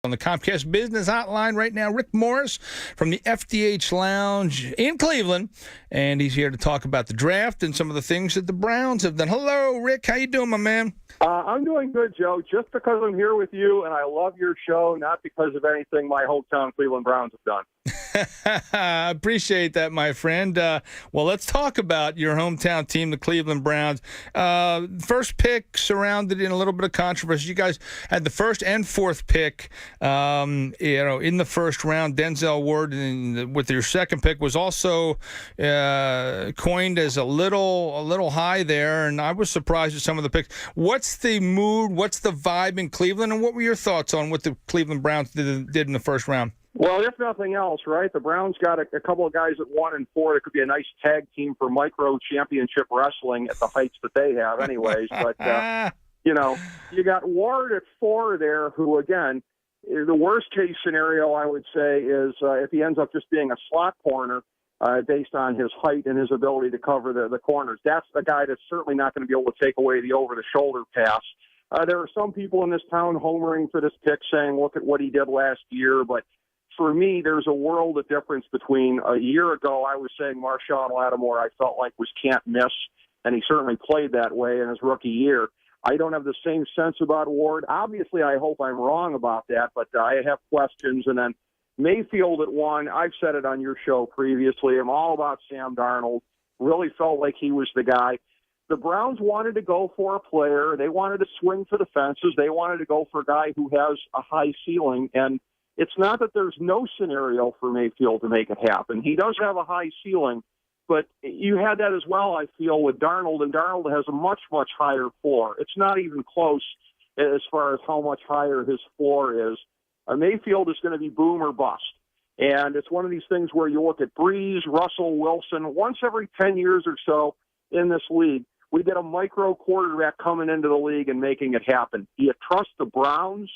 On the Comcast Business Hotline right now, Rick Morris from the FDH Lounge in Cleveland, and he's here to talk about the draft and some of the things that the Browns have done. Hello, Rick. How you doing, my man? I'm doing good, Joe, just because I'm here with you, and I love your show, not because of anything my hometown Cleveland Browns have done. I appreciate that, my friend. Well, let's talk about your hometown team, the Cleveland Browns. First pick surrounded in a little bit of controversy. You guys had the first and fourth pick, in the first round. Denzel Ward, with your second pick, was also coined as a little high there, and I was surprised at some of the picks. What's the mood? What's the vibe in Cleveland, and what were your thoughts on what the Cleveland Browns did in the first round? Well, if nothing else, right, the Browns got a couple of guys at 1 and 4 that could be a nice tag team for micro championship wrestling at the heights that they have anyways. But, you got Ward at 4 there who, again, the worst-case scenario, I would say, is if he ends up just being a slot corner based on his height and his ability to cover the corners. That's the guy that's certainly not going to be able to take away the over-the-shoulder pass. There are some people in this town homering for this pick saying, look at what he did last year, but for me, there's a world of difference between a year ago. I was saying Marshawn Lattimore I felt like was can't miss, and he certainly played that way in his rookie year. I don't have the same sense about Ward. Obviously, I hope I'm wrong about that, but I have questions. And then Mayfield at 1, I've said it on your show previously. I'm all about Sam Darnold. Really felt like he was the guy. The Browns wanted to go for a player. They wanted to swing for the fences. They wanted to go for a guy who has a high ceiling, and it's not that there's no scenario for Mayfield to make it happen. He does have a high ceiling, but you had that as well, I feel, with Darnold, and Darnold has a much, much higher floor. It's not even close as far as how much higher his floor is. Mayfield is going to be boom or bust, and it's one of these things where you look at Breeze, Russell Wilson, once every 10 years or so in this league, we get a micro quarterback coming into the league and making it happen. Do you trust the Browns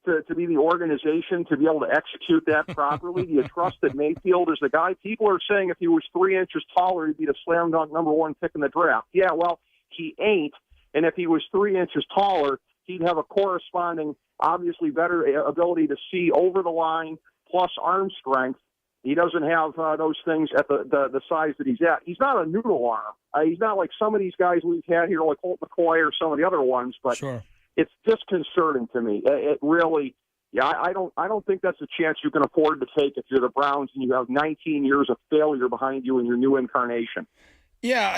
to be the organization to be able to execute that properly? Do you trust that Mayfield is the guy? People are saying if he was 3 inches taller, he'd be the slam dunk number 1 pick in the draft. Yeah, well, he ain't. And if he was 3 inches taller, he'd have a corresponding, obviously better ability to see over the line, plus arm strength. He doesn't have those things at the size that he's at. He's not a noodle arm. He's not like some of these guys we've had here, like Colt McCoy or some of the other ones, but sure. It's disconcerting to me. It really, I don't think that's a chance you can afford to take if you're the Browns and you have 19 years of failure behind you in your new incarnation. Yeah,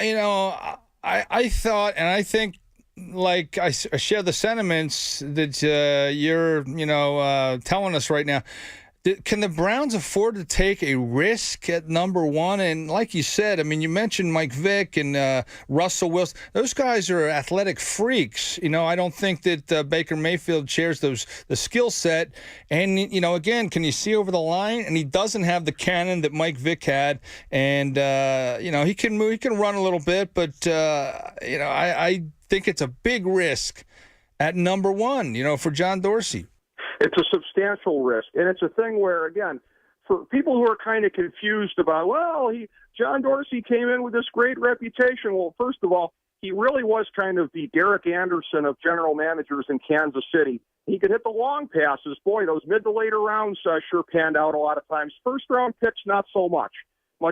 I thought, and I think, like I share the sentiments that you're, telling us right now. Can the Browns afford to take a risk at number 1? And like you said, I mean, you mentioned Mike Vick and Russell Wilson. Those guys are athletic freaks. I don't think that Baker Mayfield shares the skill set. And, again, can you see over the line? And he doesn't have the cannon that Mike Vick had. And, he can move, he can run a little bit. But, I think it's a big risk at number 1, for John Dorsey. It's a substantial risk, and it's a thing where, again, for people who are kind of confused about, John Dorsey came in with this great reputation. Well, first of all, he really was kind of the Derek Anderson of general managers in Kansas City. He could hit the long passes. Boy, those mid to later rounds sure panned out a lot of times. First-round picks, not so much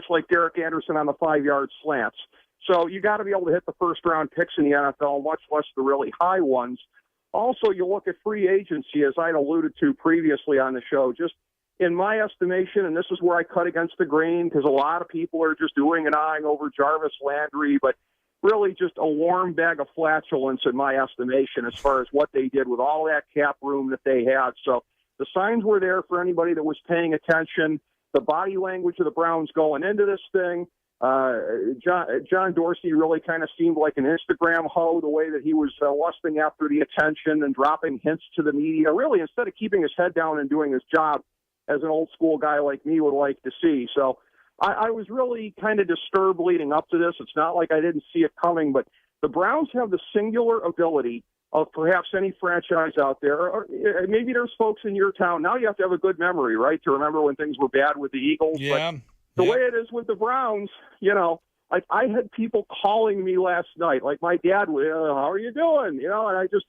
like Derek Anderson on the 5-yard slants. So you got to be able to hit the first-round picks in the NFL, much less the really high ones. Also, you look at free agency, as I'd alluded to previously on the show, just in my estimation, and this is where I cut against the grain because a lot of people are just doing and eyeing over Jarvis Landry, but really just a warm bag of flatulence in my estimation as far as what they did with all that cap room that they had. So the signs were there for anybody that was paying attention. The body language of the Browns going into this thing, John Dorsey really kind of seemed like an Instagram hoe, the way that he was lusting after the attention and dropping hints to the media, really instead of keeping his head down and doing his job as an old school guy like me would like to see. So I was really kind of disturbed leading up to this. It's not like I didn't see it coming, but the Browns have the singular ability of perhaps any franchise out there, or maybe there's folks in your town. Now you have to have a good memory, right, to remember when things were bad with the Eagles. Yeah. But the way it is with the Browns, like I had people calling me last night, like my dad would, how are you doing? And I just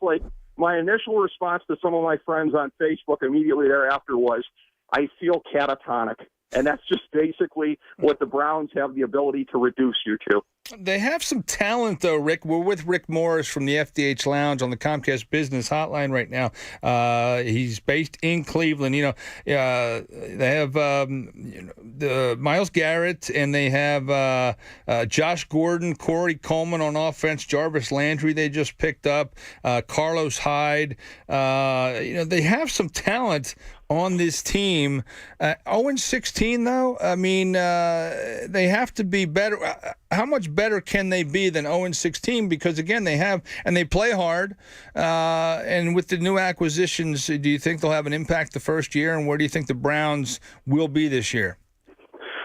my initial response to some of my friends on Facebook immediately thereafter was, I feel catatonic. And that's just basically what the Browns have the ability to reduce you to. They have some talent, though, Rick. We're with Rick Morris from the FDH Lounge on the Comcast Business Hotline right now. He's based in Cleveland. They have the Myles Garrett, and they have Josh Gordon, Corey Coleman on offense, Jarvis Landry they just picked up, Carlos Hyde. They have some talent on this team. 0-16, though, I mean, they have to be better. How much better can they be than 0-16? Because, again, they play hard. And with the new acquisitions, do you think they'll have an impact the first year? And where do you think the Browns will be this year?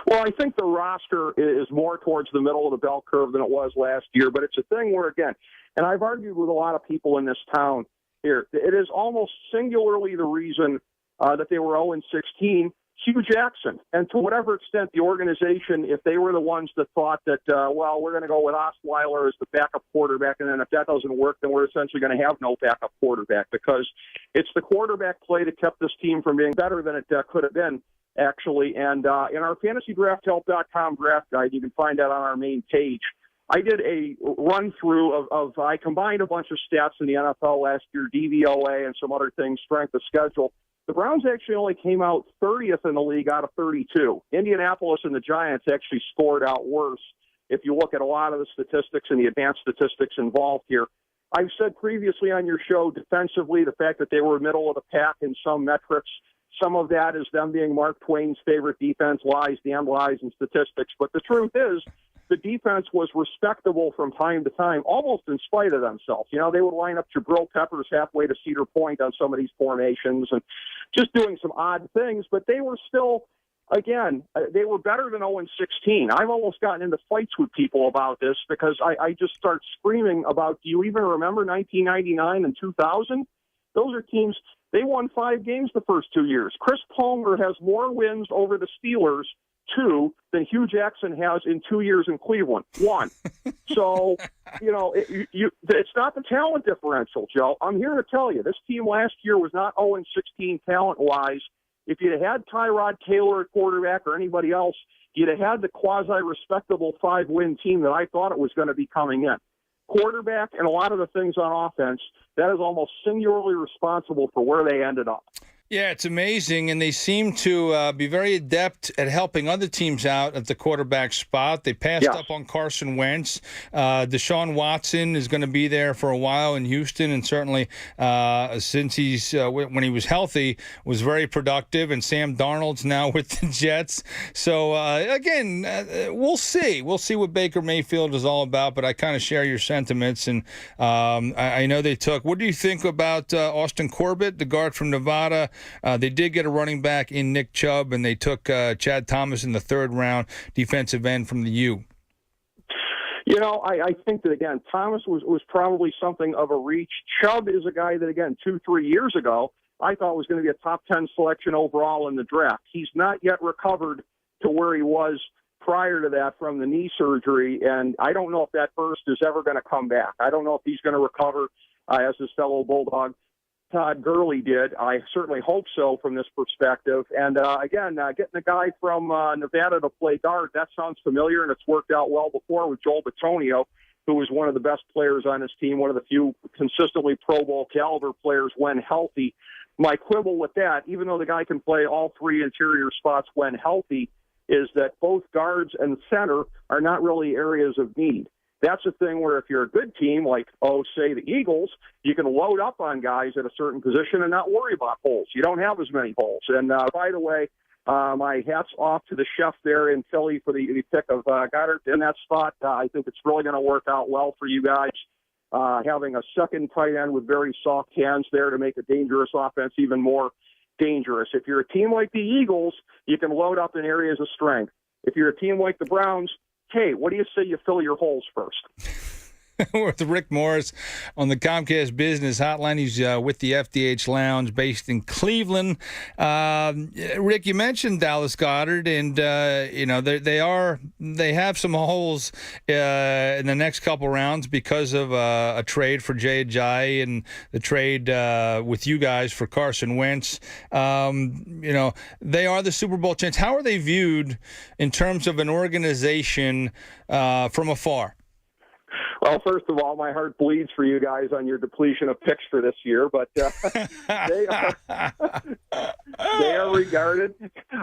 Well, I think the roster is more towards the middle of the bell curve than it was last year. But it's a thing where, again, and I've argued with a lot of people in this town here, it is almost singularly the reason that they were 0-16, Hugh Jackson. And to whatever extent the organization, if they were the ones that thought that, we're going to go with Osweiler as the backup quarterback, and then if that doesn't work, then we're essentially going to have no backup quarterback, because it's the quarterback play that kept this team from being better than it could have been, actually. And in our FantasyDraftHelp.com draft guide, you can find that on our main page. I did a run-through of I combined a bunch of stats in the NFL last year, DVOA and some other things, strength of schedule. The Browns actually only came out 30th in the league out of 32. Indianapolis and the Giants actually scored out worse if you look at a lot of the statistics and the advanced statistics involved here. I've said previously on your show, defensively, the fact that they were middle of the pack in some metrics, some of that is them being Mark Twain's favorite defense, lies, damn lies, and statistics. But the truth is, the defense was respectable from time to time, almost in spite of themselves. They would line up Jabril Peppers halfway to Cedar Point on some of these formations and just doing some odd things, but they were still, again, they were better than 0-16. I've almost gotten into fights with people about this because I just start screaming about, do you even remember 1999 and 2000? Those are teams, they won 5 games the first 2 years. Chris Palmer has more wins over the Steelers, 2, than Hugh Jackson has in 2 years in Cleveland, 1. So, it's not the talent differential, Joe. I'm here to tell you, this team last year was not 0-16 talent-wise. If you'd had Tyrod Taylor at quarterback or anybody else, you'd have had the quasi-respectable 5-win team that I thought it was going to be coming in. Quarterback and a lot of the things on offense, that is almost singularly responsible for where they ended up. Yeah, it's amazing, and they seem to be very adept at helping other teams out at the quarterback spot. They passed up on Carson Wentz. Deshaun Watson is going to be there for a while in Houston, and certainly since he's when he was healthy, was very productive. And Sam Darnold's now with the Jets. So again, we'll see. We'll see what Baker Mayfield is all about. But I kind of share your sentiments, and I know they took. What do you think about Austin Corbett, the guard from Nevada? They did get a running back in Nick Chubb, and they took Chad Thomas in the 3rd round, defensive end from the U. I think that, again, Thomas was probably something of a reach. Chubb is a guy that, again, 2-3 years ago, I thought was going to be a top 10 selection overall in the draft. He's not yet recovered to where he was prior to that from the knee surgery, and I don't know if that burst is ever going to come back. I don't know if he's going to recover as his fellow Bulldog Todd Gurley did. I certainly hope so from this perspective. And again, getting a guy from Nevada to play guard, that sounds familiar, and it's worked out well before with Joel Bitonio, who was one of the best players on his team, one of the few consistently Pro Bowl caliber players when healthy. My quibble with that, even though the guy can play all 3 interior spots when healthy, is that both guards and center are not really areas of need. That's a thing where if you're a good team, like, say, the Eagles, you can load up on guys at a certain position and not worry about holes. You don't have as many holes. And by the way, my hat's off to the chef there in Philly for the pick of Goddard in that spot. I think it's really going to work out well for you guys, having a second tight end with very soft hands there to make a dangerous offense even more dangerous. If you're a team like the Eagles, you can load up in areas of strength. If you're a team like the Browns, hey, what do you say you fill your holes first? with Rick Morris on the Comcast Business Hotline. He's with the FDH Lounge based in Cleveland. Rick, you mentioned Dallas Goedert, and they have some holes in the next couple rounds because of a trade for Jay Ajayi and the trade with you guys for Carson Wentz. They are the Super Bowl champs. How are they viewed in terms of an organization from afar? Well, first of all, my heart bleeds for you guys on your depletion of picks for this year, but they are regarded,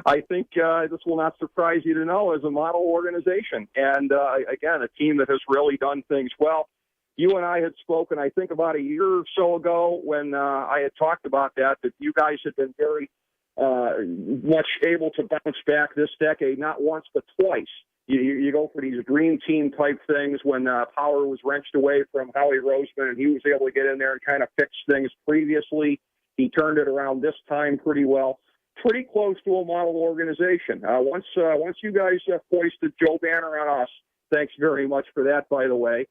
I think this will not surprise you to know, as a model organization. And, again, a team that has really done things well. You and I had spoken, I think, about a year or so ago when I had talked about that you guys had been very much able to bounce back this decade, not once but twice. You go for these dream team type things when power was wrenched away from Howie Roseman, and he was able to get in there and kind of fix things previously. He turned it around this time pretty well. Pretty close to a model organization. Once you guys foisted Joe Banner on us, thanks very much for that, by the way.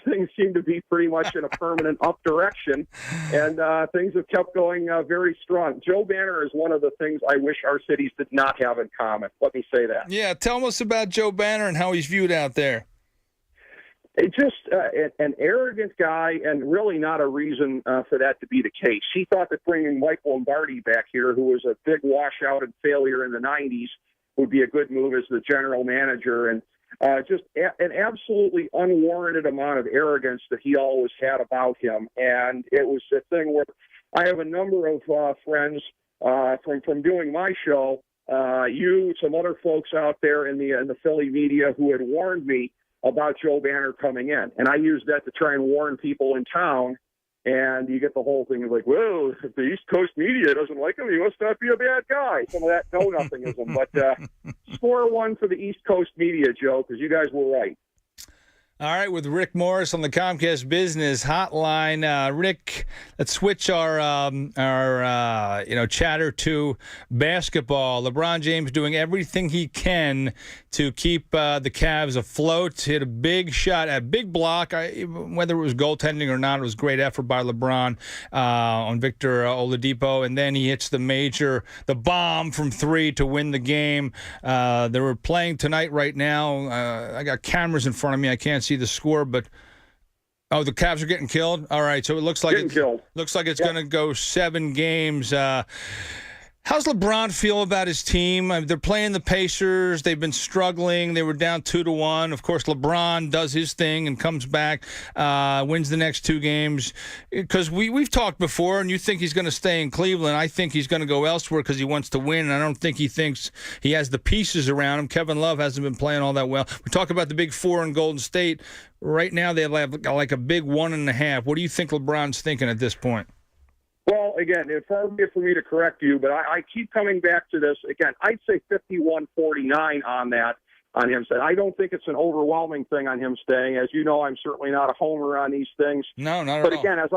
Things seem to be pretty much in a permanent up direction, and things have kept going very strong. Joe Banner is one of the things I wish our cities did not have in common. Let me say that. Yeah, tell us about Joe Banner and how he's viewed out there. It's just an arrogant guy, and really not a reason for that to be the case. He thought that bringing Mike Lombardi back here, who was a big washout and failure in the 90s, would be a good move as the general manager, and just an absolutely unwarranted amount of arrogance that he always had about him. And it was a thing where I have a number of friends from doing my show, some other folks out there in the Philly media who had warned me about Joe Banner coming in. And I used that to try and warn people in town. And you get the whole thing of like, well, if the East Coast media doesn't like him, he must not be a bad guy. Some of that know-nothingism. But score one for the East Coast media, Joe, because you guys were right. All right, with Rick Morris on the Comcast Business Hotline. Rick, let's switch our chatter to basketball. LeBron James doing everything he can to keep the Cavs afloat. Hit a big shot, a big block. Whether it was goaltending or not, it was a great effort by LeBron on Victor Oladipo. And then he hits the bomb from three to win the game. They were playing tonight right now. I got cameras in front of me. I can't see the score, but the Cavs are getting killed. All right, so it looks like it's going to go 7 games. How's LeBron feel about his team? They're playing the Pacers. They've been struggling. They were down 2-1. Of course, LeBron does his thing and comes back, wins the next 2 games. Because we've talked before, and you think he's going to stay in Cleveland. I think he's going to go elsewhere because he wants to win, and I don't think he thinks he has the pieces around him. Kevin Love hasn't been playing all that well. We talk about the big 4 in Golden State. Right now, they have like a big 1.5. What do you think LeBron's thinking at this point? Well, again, it's hard for me to correct you, but I keep coming back to this. Again, I'd say 51-49 on him staying. I don't think it's an overwhelming thing on him staying. As you know, I'm certainly not a homer on these things. No, not at all. But again, as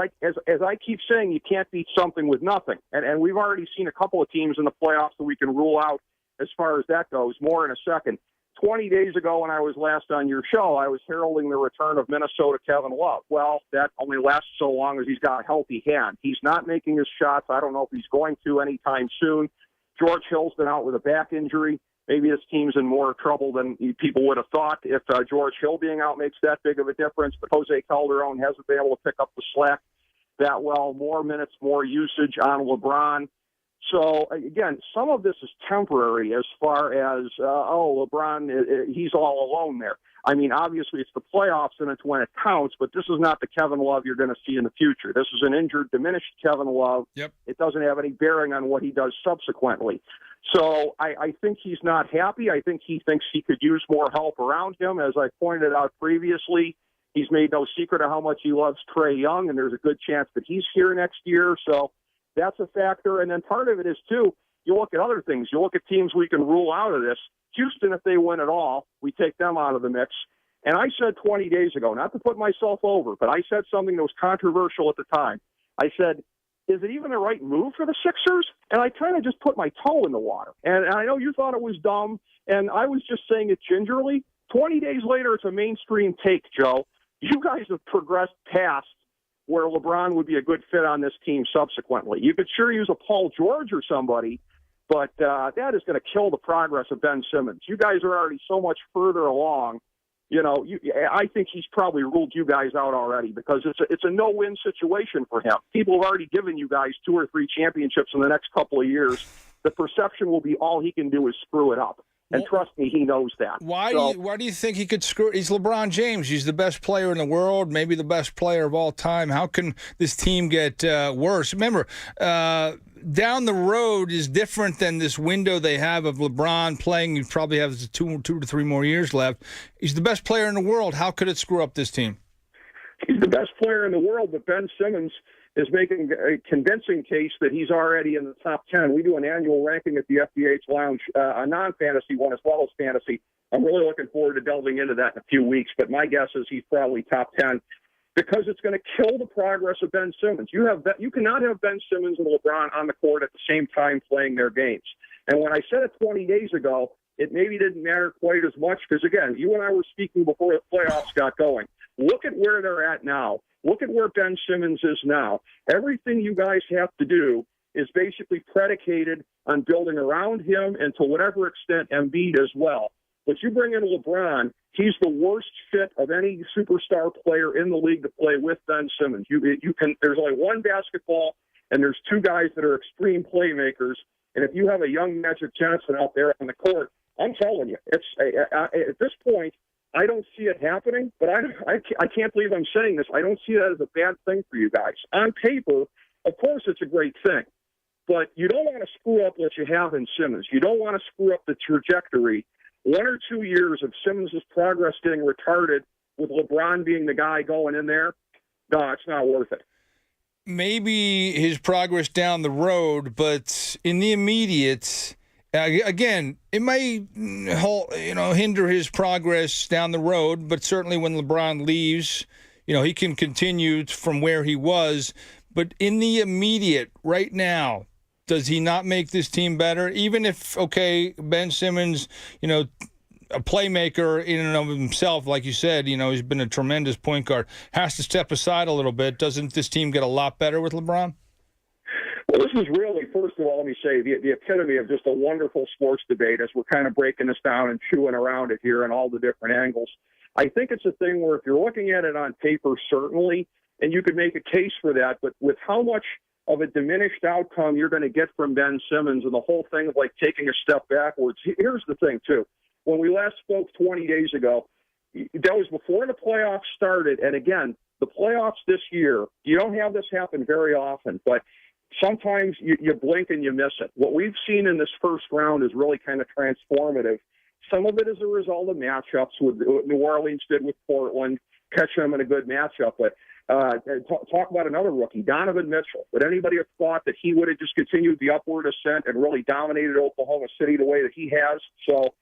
I keep saying, you can't beat something with nothing. And we've already seen a couple of teams in the playoffs that we can rule out as far as that goes. More in a second. 20 days ago when I was last on your show, I was heralding the return of Minnesota Kevin Love. Well, that only lasts so long as he's got a healthy hand. He's not making his shots. I don't know if he's going to anytime soon. George Hill's been out with a back injury. Maybe this team's in more trouble than people would have thought if George Hill being out makes that big of a difference. But Jose Calderon hasn't been able to pick up the slack that well. More minutes, more usage on LeBron. So, again, some of this is temporary as far as, LeBron, he's all alone there. I mean, obviously it's the playoffs and it's when it counts, but this is not the Kevin Love you're going to see in the future. This is an injured, diminished Kevin Love. Yep. It doesn't have any bearing on what he does subsequently. So I think he's not happy. I think he thinks he could use more help around him. As I pointed out previously, he's made no secret of how much he loves Trae Young, and there's a good chance that he's here next year. So that's a factor. And then part of it is, too, you look at other things. You look at teams we can rule out of this. Houston, if they win at all, we take them out of the mix. And I said 20 days ago, not to put myself over, but I said something that was controversial at the time. I said, is it even the right move for the Sixers? And I kind of just put my toe in the water. And I know you thought it was dumb, and I was just saying it gingerly. 20 days later, it's a mainstream take, Joe. you guys have progressed past where LeBron would be a good fit on this team subsequently. You could sure use a Paul George or somebody, but that is going to kill the progress of Ben Simmons. You guys are already so much further along. I think he's probably ruled you guys out already because it's a no-win situation for him. People have already given you guys 2 or 3 championships in the next couple of years. The perception will be all he can do is screw it up. And trust me, he knows that. Why do you think he could screw? He's LeBron James. He's the best player in the world, maybe the best player of all time. How can this team get worse? Remember, down the road is different than this window they have of LeBron playing. He probably has 2 to 3 more years left. He's the best player in the world. How could it screw up this team? He's the best player in the world, but Ben Simmons is making a convincing case that he's already in the top 10. We do an annual ranking at the FDH Lounge, a non-fantasy one as well as fantasy. I'm really looking forward to delving into that in a few weeks, but my guess is he's probably top 10 because it's going to kill the progress of Ben Simmons. You cannot have Ben Simmons and LeBron on the court at the same time playing their games. And when I said it 20 days ago, it maybe didn't matter quite as much because, again, you and I were speaking before the playoffs got going. Look at where they're at now. Look at where Ben Simmons is now. Everything you guys have to do is basically predicated on building around him and to whatever extent Embiid as well. But you bring in LeBron, he's the worst fit of any superstar player in the league to play with Ben Simmons. There's only one basketball, and there's 2 guys that are extreme playmakers. And if you have a young Magic Johnson out there on the court, I'm telling you, it's at this point, I don't see it happening, but I can't believe I'm saying this. I don't see that as a bad thing for you guys. On paper, of course it's a great thing, but you don't want to screw up what you have in Simmons. You don't want to screw up the trajectory. 1 or 2 years of Simmons' progress getting retarded with LeBron being the guy going in there, no, it's not worth it. Maybe his progress down the road, but in the immediate... Again, it may hinder his progress down the road, but certainly when LeBron leaves, he can continue from where he was. But in the immediate, right now, does he not make this team better? Even if, Ben Simmons, a playmaker in and of himself, like you said, he's been a tremendous point guard, has to step aside a little bit. Doesn't this team get a lot better with LeBron? Well, this is really, first of all, let me say, the epitome of just a wonderful sports debate as we're kind of breaking this down and chewing around it here and all the different angles. I think it's a thing where if you're looking at it on paper, certainly, and you could make a case for that, but with how much of a diminished outcome you're going to get from Ben Simmons and the whole thing of like taking a step backwards. Here's the thing, too. When we last spoke 20 days ago, that was before the playoffs started. And again, the playoffs this year, you don't have this happen very often, but sometimes you blink and you miss it. What we've seen in this first round is really kind of transformative. Some of it is a result of matchups with New Orleans did with Portland, catching them in a good matchup. But talk about another rookie, Donovan Mitchell. Would anybody have thought that he would have just continued the upward ascent and really dominated Oklahoma City the way that he has? So,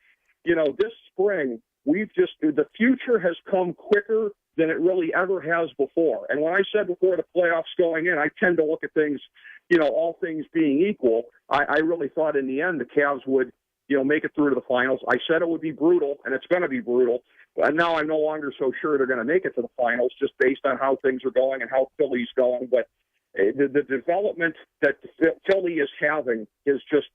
this spring, the future has come quicker than it really ever has before. And when I said before the playoffs going in, I tend to look at things, all things being equal. I really thought in the end the Cavs would, make it through to the finals. I said it would be brutal, and it's going to be brutal. And now I'm no longer so sure they're going to make it to the finals just based on how things are going and how Philly's going. But the development that Philly is having is just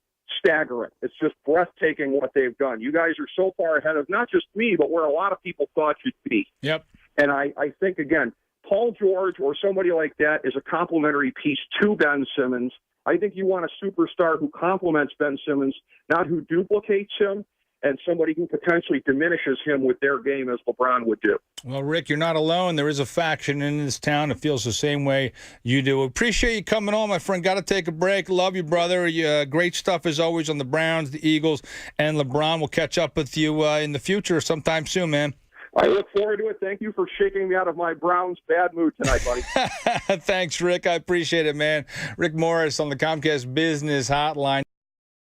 staggering. It's just breathtaking what they've done. You guys are so far ahead of not just me, but where a lot of people thought you'd be. Yep. And I think, again, Paul George or somebody like that is a complementary piece to Ben Simmons. I think you want a superstar who complements Ben Simmons, not who duplicates him, and somebody who potentially diminishes him with their game as LeBron would do. Well, Rick, you're not alone. There is a faction in this town that feels the same way you do. Appreciate you coming on, my friend. Got to take a break. Love you, brother. Great stuff as always on the Browns, the Eagles, and LeBron. We'll catch up with you in the future sometime soon, man. I look forward to it. Thank you for shaking me out of my Browns bad mood tonight, buddy. Thanks, Rick. I appreciate it, man. Rick Morris on the Comcast Business Hotline.